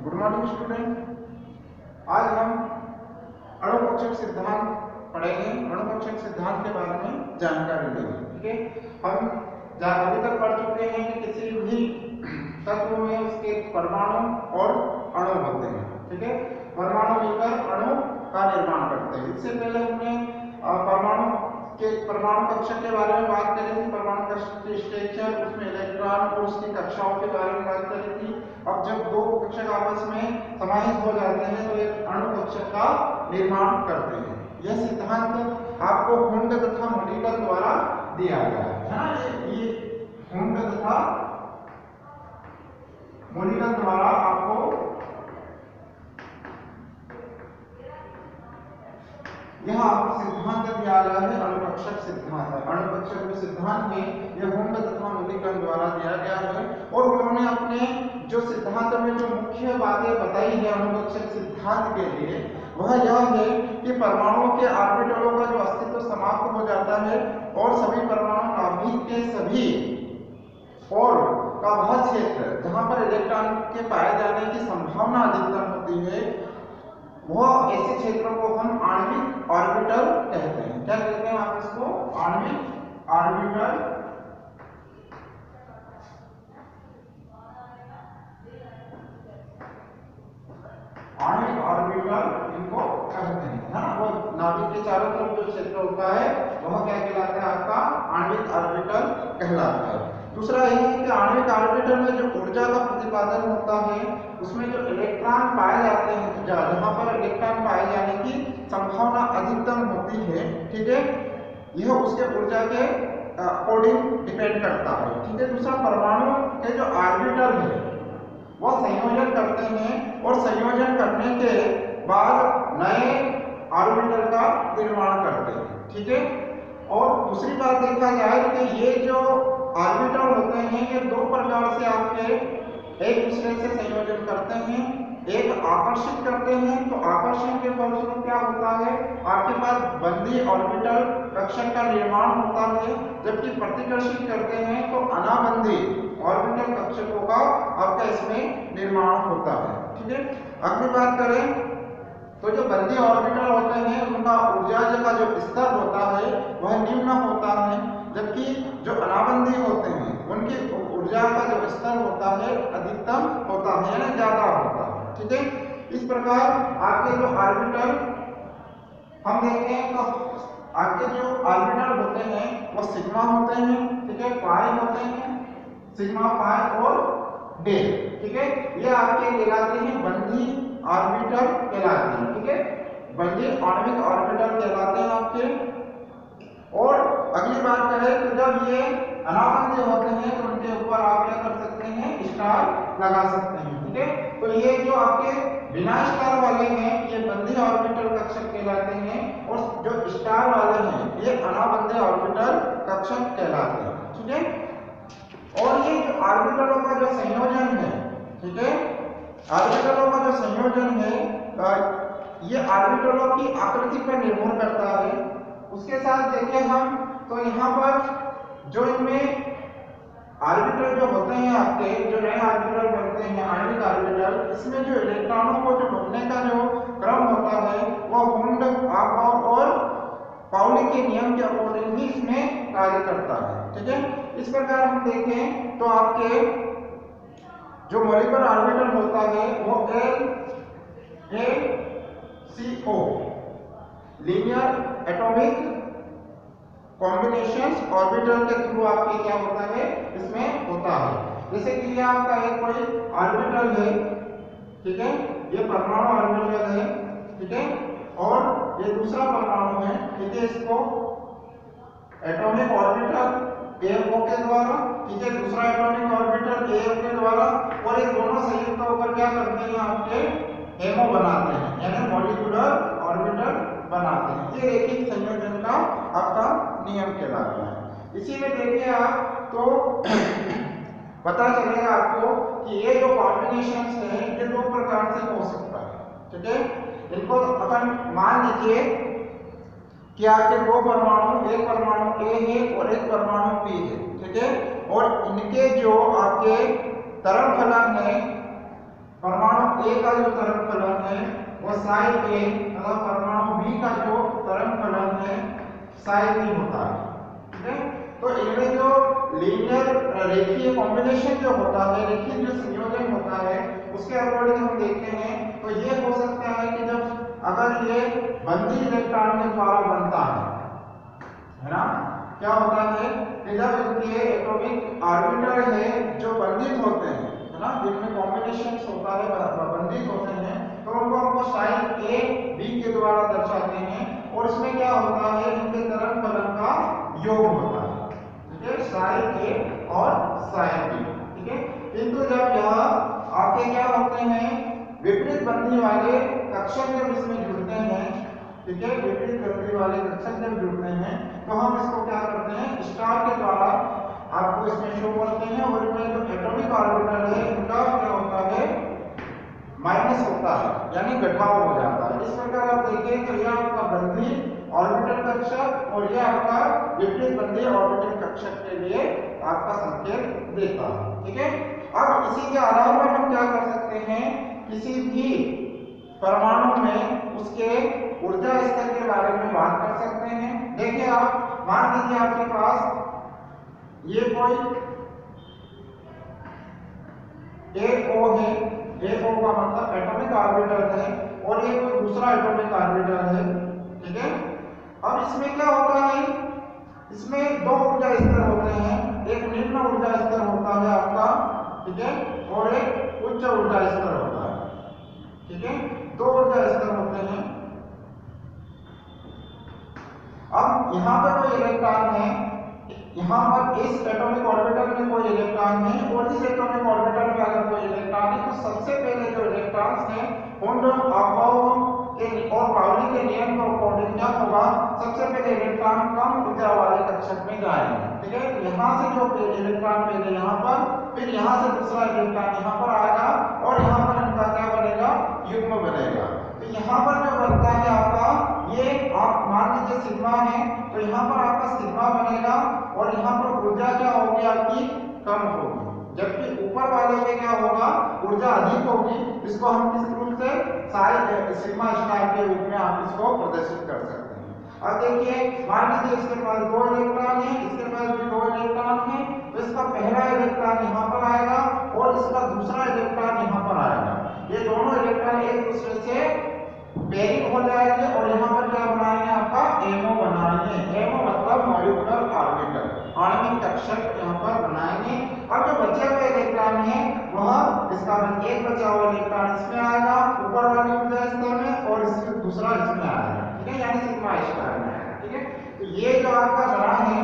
Good morning student. आज हम अणुकक्षक सिद्धांत पढ़ेंगे। अणुकक्षक सिद्धांत के बारे में जानकारी लेंगे। ठीक है, हम अभी तक पढ़ चुके हैं कि किसी भी तत्व में उसके परमाणु और अणु होते हैं। ठीक है, परमाणु मिलकर अणु का निर्माण करते हैं। इससे पहले हमने परमाणु कक्षक के बारे में बात करी थी, परमाणु कक्षक की स्ट्रक्चर, उसमें इलेक्ट्रॉन और उसकी कक्षाओं के बारे में बात करी थी। अब जब दो कक्षक आपस में समाहित हो जाते हैं तो एक अणु कक्षक का निर्माण करते हैं। यह सिद्धांत आपको हुंड तथा मोलिकन द्वारा दिया गया है ना। ये हुंड तथा मोलिकन द्वारा आपको यह आपको सिद्धांत दिया गया है। अणुकक्षक सिद्धांत है। अणुकक्षक जो सिद्धांत है यह हुंड तथा मोलिकन द्वारा दिया गया है और उन्होंने अपने जो सिद्धांत में जो मुख्य बातें बताई है अणुकक्षक सिद्धांत के लिए वह यह है कि परमाणुओं के ऑर्बिटलों का जो अस्तित्व समाप्त हो जाता है और सभी परमाणु नाभिक के सभी और का वह क्षेत्र जहां पर इलेक्ट्रॉन के पाए जाने की संभावना अधिकतम होती है वह ऐसे क्षेत्रों को हम आणविक ऑर्बिटल कहते हैं। क्या कहते हैं आप इसको? आणविक ऑर्बिटल। आणविक ऑर्बिटल इनको कहते हैं, है ना। वो नाभिक के चारों तरफ जो क्षेत्र होता है वह क्या कहलाता है? आपका आणविक ऑर्बिटल कहलाता है। दूसरा यह है कि आणविक ऑर्बिटल में जो ऊर्जा का प्रतिपादन होता है उसमें जो इलेक्ट्रॉन पाए जाते हैं, जहां पर इलेक्ट्रॉन पाए जाने की संभावना अधिकतम होती है, ठीक है, यह उसके ऊर्जा के अकॉर्डिंग डिपेंड करता है। ठीक है। दूसरा, परमाणु के जो ऑर्बिटल है वह संयोजन करते हैं और संयोजन करने के बाद नए ऑर्बिटल का निर्माण करते हैं। ठीक है। और दूसरी बात देखा जाए कि ये जो ऑर्बिटल होते हैं ये दो प्रकार से आपके एक दूसरे से संयोजन करते हैं। एक आकर्षित करते हैं, तो आकर्षण के फलस्वरूप क्या होता है? आपके पास बंदी ऑर्बिटल कक्षक का निर्माण होता है, जबकि प्रतिकर्षित करते हैं तो अनाबंदी ऑर्बिटल कक्षकों का आपका इसमें निर्माण होता है। ठीक है। अगली बात करें तो जो बंदी ऑर्बिटल होते हैं उनका ऊर्जा का जो स्तर होता है वह निम्न होता है, जबकि जो अनाबंदी होते हैं उनकी ऊर्जा का जो स्तर होता है अधिकतम होता है, यानी ज्यादा होता है। ठीक है। इस प्रकार आपके जो ऑर्बिटल हम देखते हैं तो आपके जो ऑर्बिटल होते हैं वो सिग्मा होते हैं, ठीक है, पाई होते हैं, सिग्मा पाई और डेल। ठीक है। ये आपके कहलाते हैं बंदी ऑर्बिटल कहलाते हैं। ठीक है, बंदी आणविक ऑर्बिटल कहलाते हैं आपके। और अगली बात करें तो जब ये अनाबंदी होते हैं तो उनके ऊपर आप क्या कर सकते हैं? स्टार लगा सकते हैं। ठीक है। तो ये जो आपके बिना स्टार वाले हैं ये बंदी ऑर्बिटल कक्षक कहलाते हैं और जो स्टार वाले हैं ये अनाबंदी ऑर्बिटल कक्षक कहलाते हैं। ठीक है। और ये जो ऑर्बिटलों का जो संयोजन है, ठीक है, ऑर्बिटलों का जो संयोजन है ये ऑर्बिटलों की आकृति पर निर्भर करता है। उसके साथ देखें हम तो यहाँ पर जो इनमें ऑर्बिटल जो होते हैं आपके जो नए ऑर्बिटल बनते हैं आणविक ऑर्बिटल, इसमें जो इलेक्ट्रॉनों को जो ढूंढने का जो क्रम होता है वह हुंड और पाउली के नियम के अकॉर्डिंग ही इसमें कार्य करता है। ठीक है। इस प्रकार हम देखें तो आपके जो मॉलिक्यूलर ऑर्बिटल होता है वो LACO linear atomic combinations orbital के थ्रू आपके क्या होता है? इसमें होता है। जैसे कि ये आपका एक कोई ऑर्बिटल है, ठीक है, ये परमाणु ऑर्बिटल है, ठीक है, और ये दूसरा परमाणु है, ठीक है, इसको एटॉमिक ऑर्बिटल AO के द्वारा, ठीक है, दूसरा एटॉमिक ऑर्बिटल AO के द्वारा, और ये दोनों संयुक्त होकर क्या करते हैं? आपके हेमो बनाते हैं, यानी मॉलिक्यूलर ऑर्बिटल बनाते हैं। ये रैखिक संयोजन का आपका नियम कहलाता है। इसी में देखिए आप तो पता चलेगा आपको कि ये जो कॉम्बिनेशंस हैं ये दो प्रकार से हो सकता है। ठीक है। इनको अपन मान लीजिए कि आपके दो परमाणु, एक परमाणु A है और एक परमाणु P है, ठीक है, और इनके जो आपके तरफ फलन है परमाणु A ए तथा परमाणु बी का जो तरंग फलन है psi b होता है। ठीक है, तो इनमें जो लीनियर रेखीय कॉम्बिनेशन जो होता है, रेखीय जो संयोजन होता है, उसके अकॉर्डिंग हम देखते हैं तो ये हो सकता है कि जब अगर ये बंदी इलेक्ट्रॉन के द्वारा बनता है ना, क्या होता है कि जब इनके एटॉमिक ऑर्बिटल है जो बंधित होते हैं, है ना, जिनमें कॉम्बिनेशन होता है, बंधित होते हैं, तो उनको हमको साइन ए बी के द्वारा दर्शाते हैं और इसमें क्या होता है, इनके तरंग फलन का योग होता है। ठीक है, साइन ए और साइन बी। ठीक है, किंतु जब यह आपके क्या होते हैं, विपरीत बंधी वाले कक्षक जब इसमें जुड़ते हैं, ठीक है, विपरीत बंधी वाले कक्षक जब जुड़ते हैं तो हम इसको क्या करते हैं, स्टार के द्वारा आपको इसमें शो करते हैं और इनमें जो एटॉमिक ऑर्बिटल है इनका क्या होता है, माइनस होता है, यानी घटाव हो जाता है। इस प्रकार आप देखिए तो यह आपका बंधी ऑर्बिटल कक्षक और यह आपका विपरीत बंधी ऑर्बिटल कक्षक के लिए आपका संकेत देता है। ठीक है, अब इसी के अलावा हम क्या कर सकते हैं, किसी भी परमाणु में उसके ऊर्जा स्तर के बारे में बात कर सकते हैं। देखिए आप मान लीजिए आपके पास ये कोई AO है, AO का मतलब एटॉमिक ऑर्बिटल है और ये कोई दूसरा एटॉमिक ऑर्बिटल है। ठीक है, अब इसमें क्या होता है, इसमें दो ऊर्जा स्तर होते हैं, एक निम्न ऊर्जा स्तर होता है आपका, ठीक है, और एक उच्च ऊर्जा स्तर होता है। ठीक है, दो ऊर्जा स्तर होते हैं। अब यहाँ पे कोई इलेक्ट्रॉन है, यहाँ पर इस एटॉमिक ऑर्बिटल में कोई इलेक्ट्रॉन है और इस एटॉमिक ऑर्बिटल में अगर कोई इलेक्ट्रॉन है तो सबसे पहले जो इलेक्ट्रॉन्स हैं उन अफबाओं के और पाउली के नियम के अकॉर्डिंग क्या होगा, सबसे पहले इलेक्ट्रॉन कम ऊर्जा वाले कक्षक में जाएंगे। ठीक है, यहाँ से जो इलेक्ट्रॉन पहले यहाँ पर, फिर यहाँ से दूसरा इलेक्ट्रॉन यहाँ पर आएगा और यहाँ पर इनका क्या बनेगा, युग्म बनेगा। तो यहाँ पर जो बनता है आपका, ये आप मान लीजिए सिग्मा है, तो यहाँ पर आपका सिग्मा बनेगा और यहाँ पर ऊर्जा क्या होगी आपकी, कम होगी, जबकि ऊपर वाले में क्या होगा, ऊर्जा अधिक होगी। इसको हम किस रूप से साई सिग्मा स्टार के रूप में आप इसको प्रदर्शित कर सकते हैं। अब देखिए मान लीजिए इसके पास दो इलेक्ट्रॉन है, इसके पास भी दो इलेक्ट्रॉन है, तो इसका पहला इलेक्ट्रॉन यहाँ पर आएगा और इसका दूसरा इलेक्ट्रॉन यहाँ पर आएगा। ये दोनों इलेक्ट्रॉन एक दूसरे से पेयरिंग हो जाएंगे और यहाँ पर क्या बनाएंगे, आपका एमओ बनाएंगे। एमओ मतलब मॉलिक्यूलर ऑर्बिटल, आणविक कक्षक यहाँ पर बनाएंगे। अब जो बचे हुए इलेक्ट्रॉन है वह इसका एक बचा हुआ इलेक्ट्रॉन इसमें आएगा ऊपर वाली ऊर्जा स्तर में और इससे दूसरा इसमें आएगा। ठीक है, यानी सिग्मा स्टार में आएगा। ठीक है, तो ये जो आपका बना है,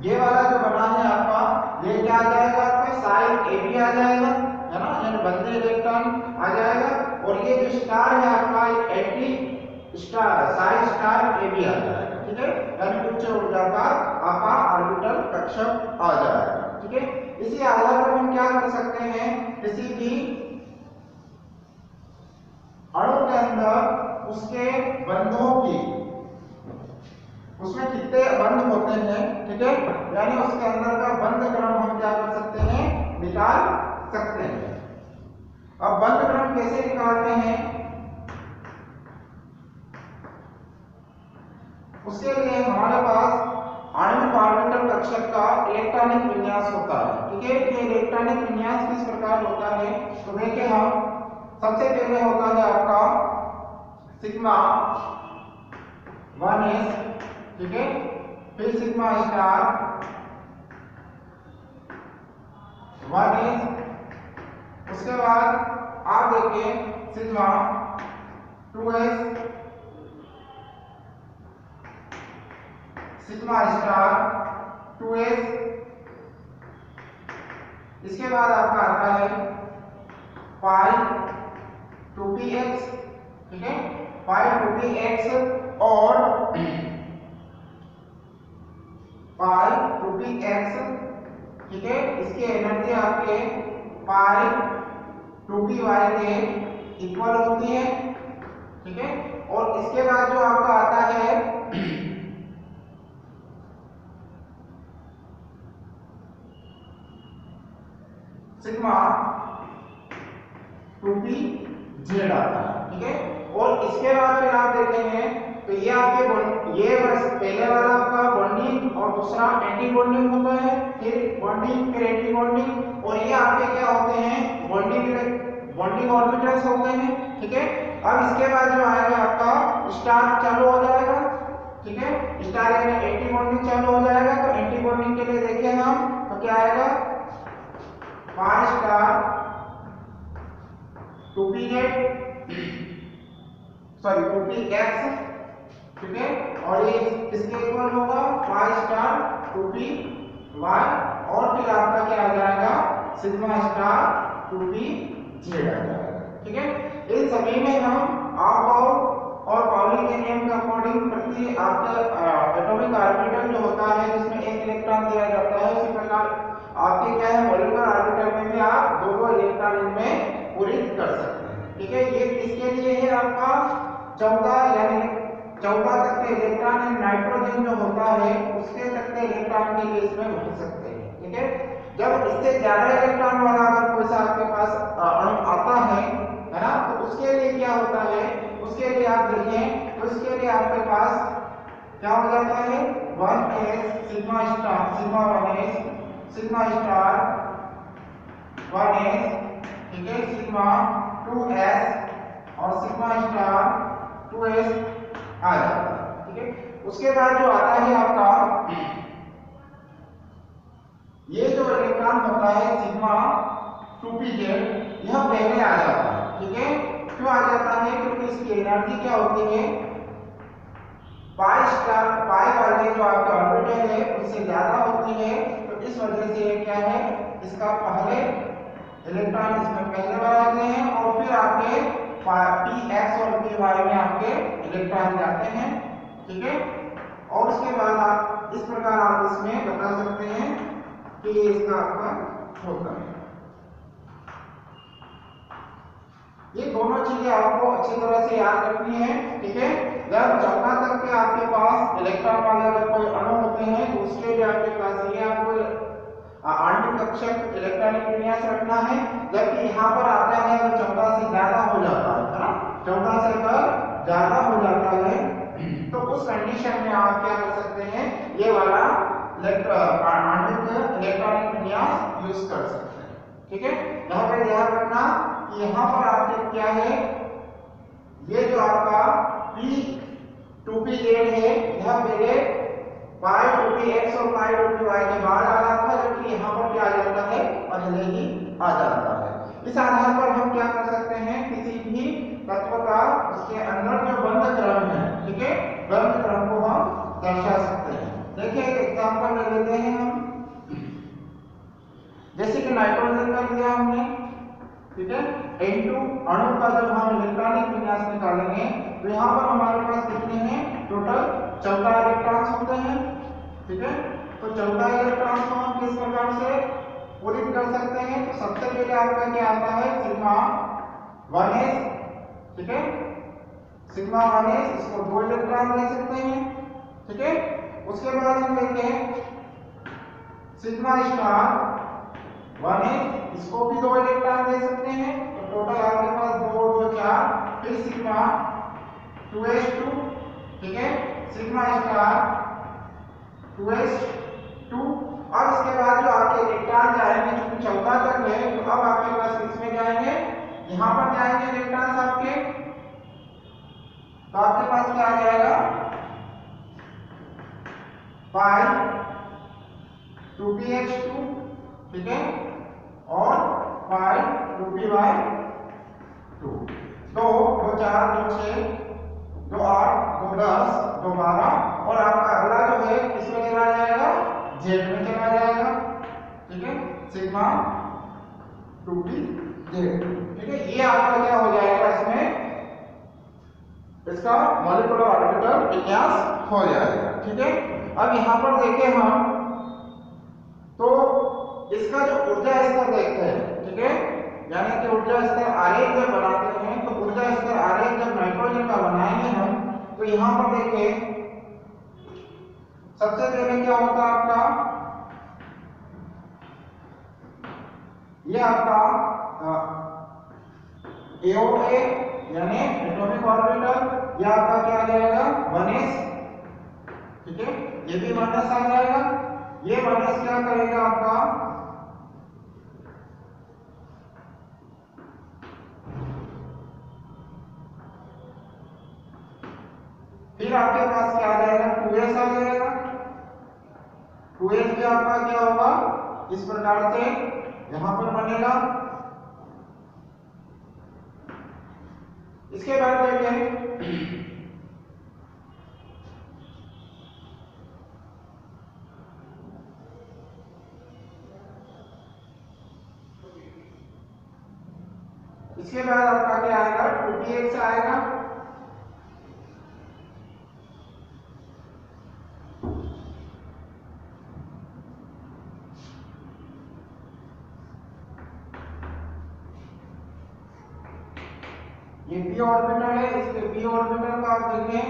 ये वाला जो बना है आपका, ये क्या आ जाएगा, आपका साइन AB आ जाएगा, है ना, यानी बंधे इलेक्ट्रॉन आ जाएगा और ये जो स्टार है आपका anti star sign star AB आ जाएगा। ठीक है, यानी उच्च ऊर्जा का आपका ऑर्बिटल कक्षक आ जाएगा। ठीक है, इसी आधार पर हम क्या कर सकते हैं, किसी भी अणु के अंदर उसके बंधों की, उसमें कितने बंध होते हैं, ठीक है, यानी उसके अंदर का बंध क्रम हम क्या कर सकते हैं, निकाल सकते हैं। अब बंध क्रम कैसे निकालते हैं, उसके लिए हमारे पास आणविक ऑर्बिटल कक्षक का इलेक्ट्रॉनिक विन्यास होता है। ठीक है, ये इलेक्ट्रॉनिक विन्यास किस प्रकार होता है, तो देखिए हम सबसे पहले होता है आपका सिग्मा 1s, ठीक है, फिर सिग्मा स्टार 1s, उसके बाद आप देखिए sigma 2s, sigma star 2s, इसके बाद आपका आता है पाई 2px, ठीक है, पाई 2px और पाई 2px, ठीक है, इसकी एनर्जी आपके पाई 2py के इक्वल होती है। ठीक है, और इसके बाद जो आपका आता है सिग्मा 2pz आता है। ठीक है। और इसके बाद फिर आप देखेंगे तो ये आपके ये पहले वाला आपका बॉन्डिंग और दूसरा एंटी बॉन्डिंग होता है, फिर बॉन्डिंग फिर एंटी बॉन्डिंग, और ये आपके क्या होते हैं बॉन्डिंग ऑर्बिटल्स होते हैं, ठीक है। अब इसके बाद जो आएगा आपका स्टार चालू हो जाएगा, ठीक है। स्टार यानी एंटी बॉन्डिंग चालू हो जाएगा। तो एंटी बॉन्डिंग के लिए देखिए हम तो क्या आएगा 5 स्टार 2pz सॉरी 2px, ठीक है। और ये किसके इक्वल होगा 5 स्टार 2py, और फिर आपका क्या आ जाएगा सिग्मा स्टार 2pz आ जाएगा, ठीक है। इन सभी में हम और पाउली के नियम के अकॉर्डिंग प्रति आपका एटॉमिक ऑर्बिटल जो होता है जिसमें एक इलेक्ट्रॉन दिया जाता है, उसी प्रकार आपके क्या है मॉलिक्यूलर ऑर्बिटल में भी आप दो इलेक्ट्रॉन इनमें पूरित कर सकते हैं, ठीक है। ये किसके लिए है आपका 14 यानी 14 तक के इलेक्ट्रॉन नाइट्रोजन जो होता है उसके तक के इलेक्ट्रॉन के लिए इसमें भर सकते हैं, ठीक है। जब इससे ज्यादा इलेक्ट्रॉन वाला अगर कोई सा आपके पास अणु आता है ना, तो उसके लिए क्या होता है, उसके लिए आप देखें तो उसके लिए आपके पास क्या हो जाता है 1s sigma star sigma 1s sigma star 1s, ठीक है, सिग्मा 2s और सिग्मा स्टार 2s आ जाता है, ठीक है। उसके बाद जो आता है आपका ये जो इलेक्ट्रॉन होता है सिग्मा 2pz, यह पहले आ जाता है, ठीक है। क्यों आ जाता है, क्योंकि इसकी एनर्जी क्या होती है पाई वाले जो आपका ऑर्बिटल है उससे ज्यादा होती है, तो इस वजह से ये क्या है इसका पहले इलेक्ट्रॉन इसमें पहले बार आते हैं और फिर आपके px और py में आपके इलेक्ट्रॉन जाते हैं, ठीक है। और उसके बाद आप इस प्रकार आप इसमें बता सकते हैं कि ये इसका आपका होता है। ये दोनों चीजें आपको अच्छी तरह से याद रखनी है, ठीक है। जब 14 तक के आपके पास इलेक्ट्रॉन वाले अगर कोई अणु होते हैं तो उसके लिए आपके पास ये आपको आणविक कक्षक इलेक्ट्रॉनिक विन्यास रखना है, जबकि यहाँ पर आता है अगर 14 से ज्यादा हो जाता है ना, 14 से अगर ज्यादा हो जाता है तो उस कंडीशन में आप क्या कर सकते हैं ये वाला आणविक इलेक्ट्रॉनिक विन्यास यूज कर सकते हैं, ठीक है। यहाँ पे ध्यान रखना कि यहाँ पर आपके क्या है ये जो आपका p2pz है यह पहले पाई 2px और पाई 2py के बाद आ रहा था, जबकि यहाँ पर क्या आ जाता है पहले ही आ जाता है। इस आधार पर हम क्या कर सकते हैं किसी भी तत्व का उसके अंदर जो बंध क्रम है, ठीक है, बंध क्रम को हम दर्शा सकते हैं। देखिए एक एग्जांपल ले लेते हैं हम, जैसे कि नाइट्रोजन का लिया हमने, ठीक है। N2 अणु का जब हम इलेक्ट्रॉनिक विन्यास निकालेंगे तो यहाँ पर हमारे पास कितने हैं टोटल 14 इलेक्ट्रॉन्स होते हैं, ठीक है। तो 14 इलेक्ट्रॉन्स को हम किस प्रकार से पूरित कर सकते हैं, तो सबसे पहले आपका क्या आता है सिग्मा 1s, ठीक है, सिग्मा 1s इसको 2 इलेक्ट्रॉन दे सकते हैं, ठीक है। उसके बाद हम देखें सिग्मा स्टार 1s इसको भी 2 इलेक्ट्रॉन दे सकते हैं, तो टोटल आपके पास 2 2 4, फिर सिग्मा 2s2, ठीक है, सिग्मा स्टार 2s2। और इसके बाद जो आपके इलेक्ट्रॉन जाएंगे क्योंकि 14 तक है तो अब आपके पास किसमें जाएंगे यहाँ पर जाएंगे इलेक्ट्रॉन्स आपके, तो आपके पास क्या आ जाएगा पाई 2px2, ठीक है, और पाई 2py2, 2 2 4 2 6 2 8 2 10 2 12, और आपका अगला जो है किसमें चला जाएगा जेड में चला जाएगा, ठीक है, सिग्मा 2pz, ठीक है। ये आपका क्या हो जाएगा इसमें इसका मॉलिक्यूलर ऑर्बिटल विन्यास हो जाएगा, ठीक है। अब यहाँ पर देखें हम तो इसका जो ऊर्जा स्तर देखते हैं, ठीक है, यानी कि ऊर्जा स्तर आरेख जब बनाते हैं तो ऊर्जा स्तर आरेख जब नाइट्रोजन का बनाएंगे हम तो यहाँ पर देखें सबसे पहले क्या होता है आपका ये आपका AOA यानी एटॉमिक ऑर्बिटल, ये आपका क्या आ जाएगा 1s, ठीक है, ये भी 1s आ जाएगा। ये 1s क्या करेगा आपका, फिर आपके पास क्या आ जाएगा 2s आ जाएगा। 2s भी आपका क्या होगा इस प्रकार से यहां पर बनेगा। इसके बाद देखें इसके बाद आपका क्या आएगा 2px आएगा। ये p ऑर्बिटल है, इसके p ऑर्बिटल का आप देखें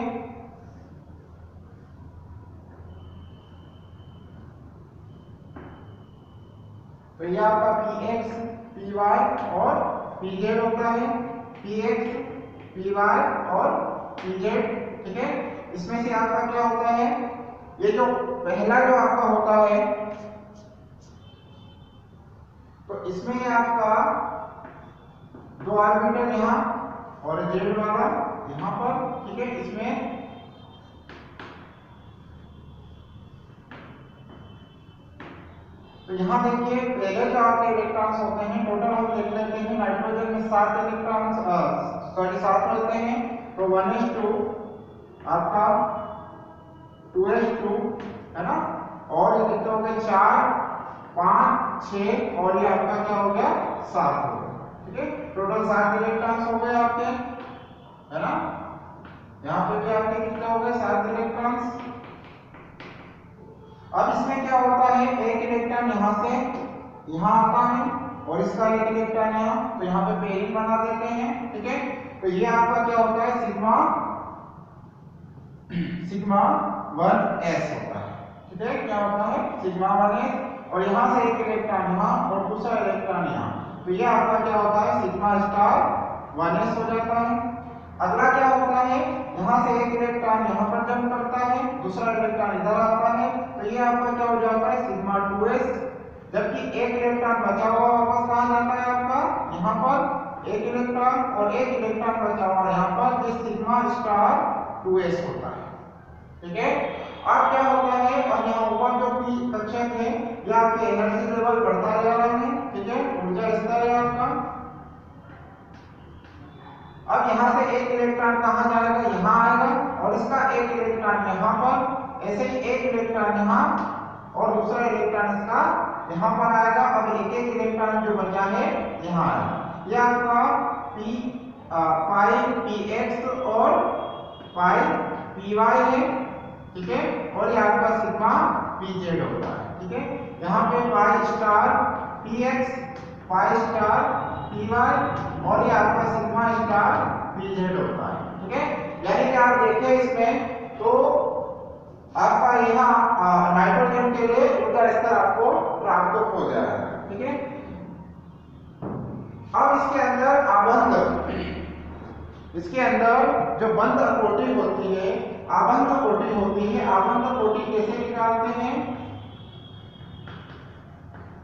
तो ये आपका px py और pz होता है, px py और pz, ठीक है। इसमें से आपका क्या होता है, ये जो पहला जो आपका होता है तो इसमें आपका 2 ऑर्बिटल यहाँ और z वाला यहाँ पर, ठीक है। इसमें तो यहाँ देखिए पहले जो आपके इलेक्ट्रॉन्स होते हैं टोटल हम देख लेते हैं, नाइट्रोजन में 7 इलेक्ट्रॉन्स 7 रहते हैं, तो 1s2 आपका 2s2 है ना, और ये कितने हो गए 4 5 6 और ये आपका क्या हो गया 7 हो गया, ठीक है। टोटल 7 इलेक्ट्रॉन्स हो गए आपके, है ना। यहाँ पे भी आपके कितने हो गए 7 इलेक्ट्रॉन्स। अब इसमें क्या होता है, एक इलेक्ट्रॉन यहाँ से यहाँ आता है और इसका एक इलेक्ट्रॉन यहाँ, तो यहाँ पे पेयरिंग बना देते हैं, ठीक है। तो ये आपका क्या होता है सिग्मा 1s होता है, ठीक है। क्या होता है सिग्मा 1s, और यहाँ से एक इलेक्ट्रॉन यहाँ और दूसरा इलेक्ट्रॉन यहाँ, तो ये आपका क्या होता है सिग्मा स्टार 1s हो जाता है। अगला क्या होता है, यहाँ से एक इलेक्ट्रॉन यहाँ पर जंप करता है, दूसरा इलेक्ट्रॉन इधर आता है, तो ये आपका क्या हो जाता है सिग्मा 2s, जबकि एक इलेक्ट्रॉन बचा हुआ वापस कहाँ जाता है आपका यहाँ पर एक इलेक्ट्रॉन, और एक इलेक्ट्रॉन बचा हुआ यहाँ पर, जो सिग्मा स्टार 2s होता है, ठीक है। अब क्या होता है, और यहाँ ऊपर जो भी कक्षक है ये आपके एनर्जी लेवल बढ़ता जा रहा है, ठीक है, ऊर्जा स्तर है आपका। अब यहाँ से एक इलेक्ट्रॉन कहाँ जाएगा यहाँ आएगा, और इसका एक इलेक्ट्रॉन यहाँ पर, ऐसे ही एक इलेक्ट्रॉन यहाँ और दूसरा इलेक्ट्रॉन इसका यहाँ पर आएगा। अब एक एक इलेक्ट्रॉन जो बचा है यहाँ आएगा, यह आपका पाई px और पाई py है, ठीक है, और ये आपका सिग्मा pz होता है, ठीक है। यहाँ पे pi star px pi star py और ये आपका सिग्मा स्टार pz होता है, ठीक है। यानी कि आप देखें इसमें तो आपका यहाँ नाइट्रोजन के लिए ऊर्जा स्तर आपको प्राप्त हो जाएगा, ठीक है। अब इसके अंदर आबंध, इसके अंदर जो बंध कोटि होती है, आबंध कोटि होती है, आबंध कोटि कैसे निकालते हैं,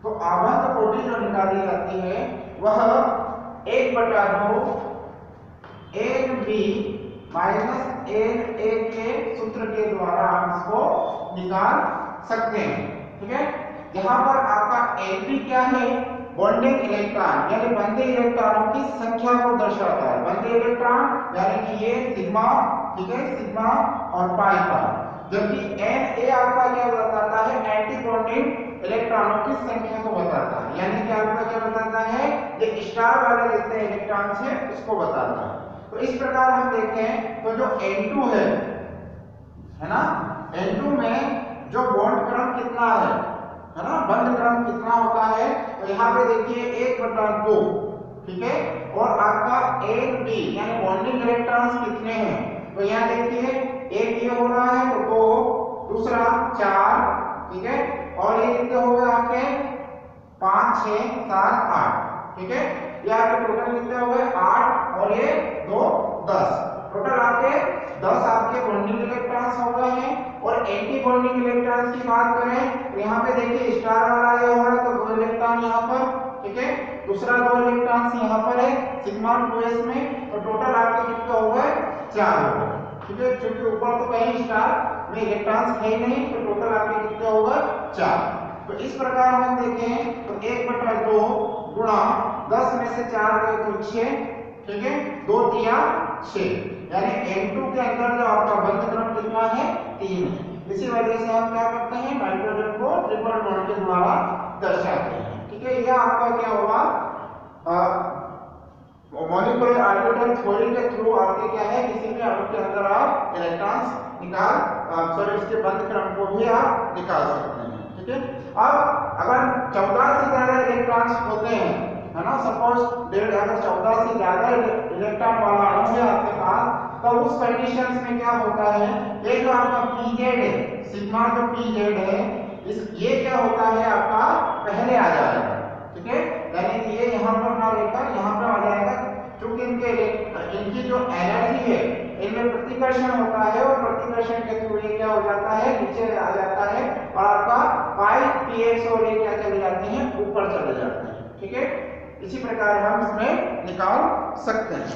तो आबंध कोटि जो निकाली जाती है वह 1/2 NB माइनस NA के सूत्र के द्वारा हम इसको निकाल सकते हैं, ठीक है। यहाँ पर आपका NB क्या है, बॉन्डिंग इलेक्ट्रॉन यानी बंधे इलेक्ट्रॉनों की संख्या को दर्शाता है, बंधे इलेक्ट्रॉन यानी कि ये सिग्मा, ठीक है, सिग्मा और पाई पर, जबकि Na आपका क्या बताता है, एंटी बॉन्डिंग इलेक्ट्रॉनों की संख्या को बताता है, यानी कि आपका क्या बताता है, ये स्टार वाले जितने इलेक्ट्रॉन्स हैं उसको बताता है। तो इस प्रकार हम देखें तो जो N2 है ना, N2 में जो बॉन्ड क्रम कितना है ना, बंध क्रम कितना होता है, तो यहाँ पे देखिए 1/2, ठीक है, और आपका NB यानी बॉन्डिंग इलेक्ट्रॉन्स कितने हैं, तो यहाँ देखिए एक ये हो रहा है तो 2, दूसरा 4, ठीक है, और ये कितने हो गए आपके 5 6 7 8, ठीक है, ये आपके टोटल कितने हो गए 8 और ये 2 सिग्मा 2s में, तो टोटल आपके कितने हो गए 4 हो गए। ठीक है, क्योंकि ऊपर तो कहीं स्टार में इलेक्ट्रॉन्स है ही नहीं, तो टोटल आपके कितने हो गए 4। तो इस प्रकार हम देखें तो 1/2 गुणा 10 में से 4 गए तो 6, ठीक है, 2 तिया 6, यानी N2 के अंदर जो आपका बंध क्रम कितना है 3 है। इसी वजह से हम क्या करते हैं नाइट्रोजन को ट्रिपल बॉन्ड के द्वारा दर्शाते हैं। ठीक है, यह आपका क्या होगा मॉलिक्यूलर ऑर्बिटल थ्योरी के थ्रू आपके क्या है किसी भी अणु के अंदर आप इलेक्ट्रॉन्स इसके बंध क्रम को भी आप निकाल सकते हैं। ठीक है, अब अगर 14 से ज्यादा इलेक्ट्रॉन्स होते हैं, है ना, सपोज अगर 14 से ज्यादा इलेक्ट्रॉन वाला अणु है आपके पास, तो उस कंडीशंस में क्या होता है, ये जो आपका pz है, सिग्मा जो pz है, ये क्या होता है आपका पहले आ जाएगा। ठीक है, यानी कि ये यहाँ पर ना लेकर यहाँ पर आ जाएगा, क्योंकि इनकी जो एनर्जी है इनमें प्रतिकर्षण होता है, और प्रतिकर्षण के थ्रू ये क्या हो जाता है नीचे आ जाता है, और आपका पाई px और ये क्या चले जाते हैं ऊपर चले जाते हैं। ठीक है, इसी प्रकार हम इसमें निकाल सकते हैं।